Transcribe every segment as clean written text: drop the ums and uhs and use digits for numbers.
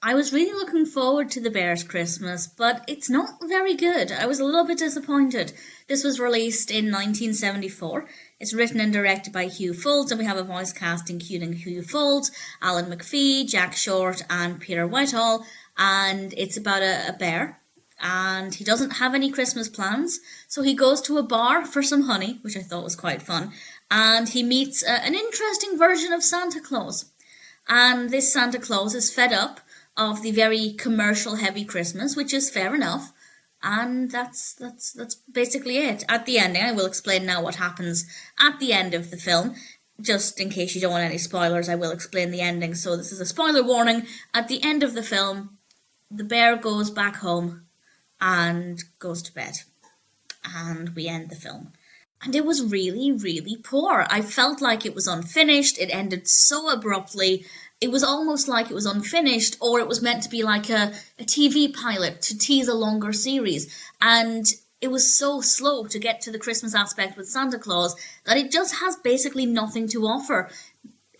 I was really looking forward to The Bear's Christmas, but it's not very good. I was a little bit disappointed. This was released in 1974. It's written and directed by Hugh Foulds, and we have a voice cast including Hugh Foulds, Allan McFee, Jack Short, and Peter Whitall. And it's about a bear, and he doesn't have any Christmas plans, so he goes to a bar for some honey, which I thought was quite fun, and he meets an interesting version of Santa Claus. And this Santa Claus is fed up of the very commercial heavy Christmas, which is fair enough. And that's basically it. At the ending, I will explain now what happens at the end of the film. Just in case you don't want any spoilers, I will explain the ending. So this is a spoiler warning. At the end of the film, the bear goes back home and goes to bed. And we end the film. And it was really, really poor. I felt like it was unfinished. It ended so abruptly. It was almost like it was unfinished, or it was meant to be like a TV pilot to tease a longer series. And it was so slow to get to the Christmas aspect with Santa Claus that it just has basically nothing to offer.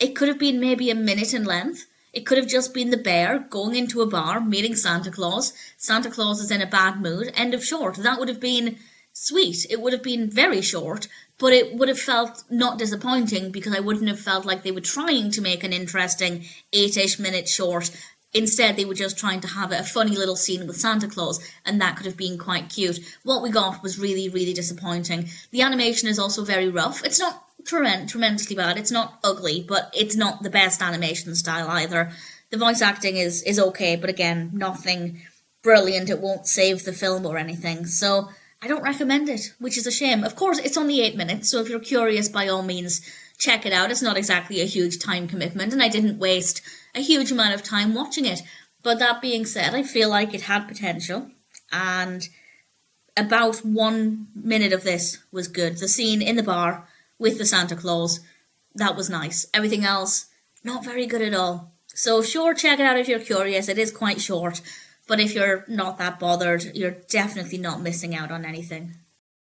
It could have been maybe a minute in length. It could have just been the bear going into a bar, meeting Santa Claus. Santa Claus is in a bad mood. End of short. That would have been sweet. It would have been very short, but it would have felt not disappointing because I wouldn't have felt like they were trying to make an interesting 8-ish minute short. Instead, they were just trying to have a funny little scene with Santa Claus, and that could have been quite cute. What we got was really, really disappointing. The animation is also very rough. It's not tremendously bad. It's not ugly, but it's not the best animation style either. The voice acting is okay, but again, nothing brilliant. It won't save the film or anything. So I don't recommend it, which is a shame. Of course, it's only 8 minutes, so if you're curious, by all means, check it out. It's not exactly a huge time commitment, and I didn't waste a huge amount of time watching it. But that being said, I feel like it had potential, and about 1 minute of this was good. The scene in the bar with the Santa Claus, that was nice. Everything else, not very good at all. So sure, check it out if you're curious. It is quite short. But if you're not that bothered, you're definitely not missing out on anything.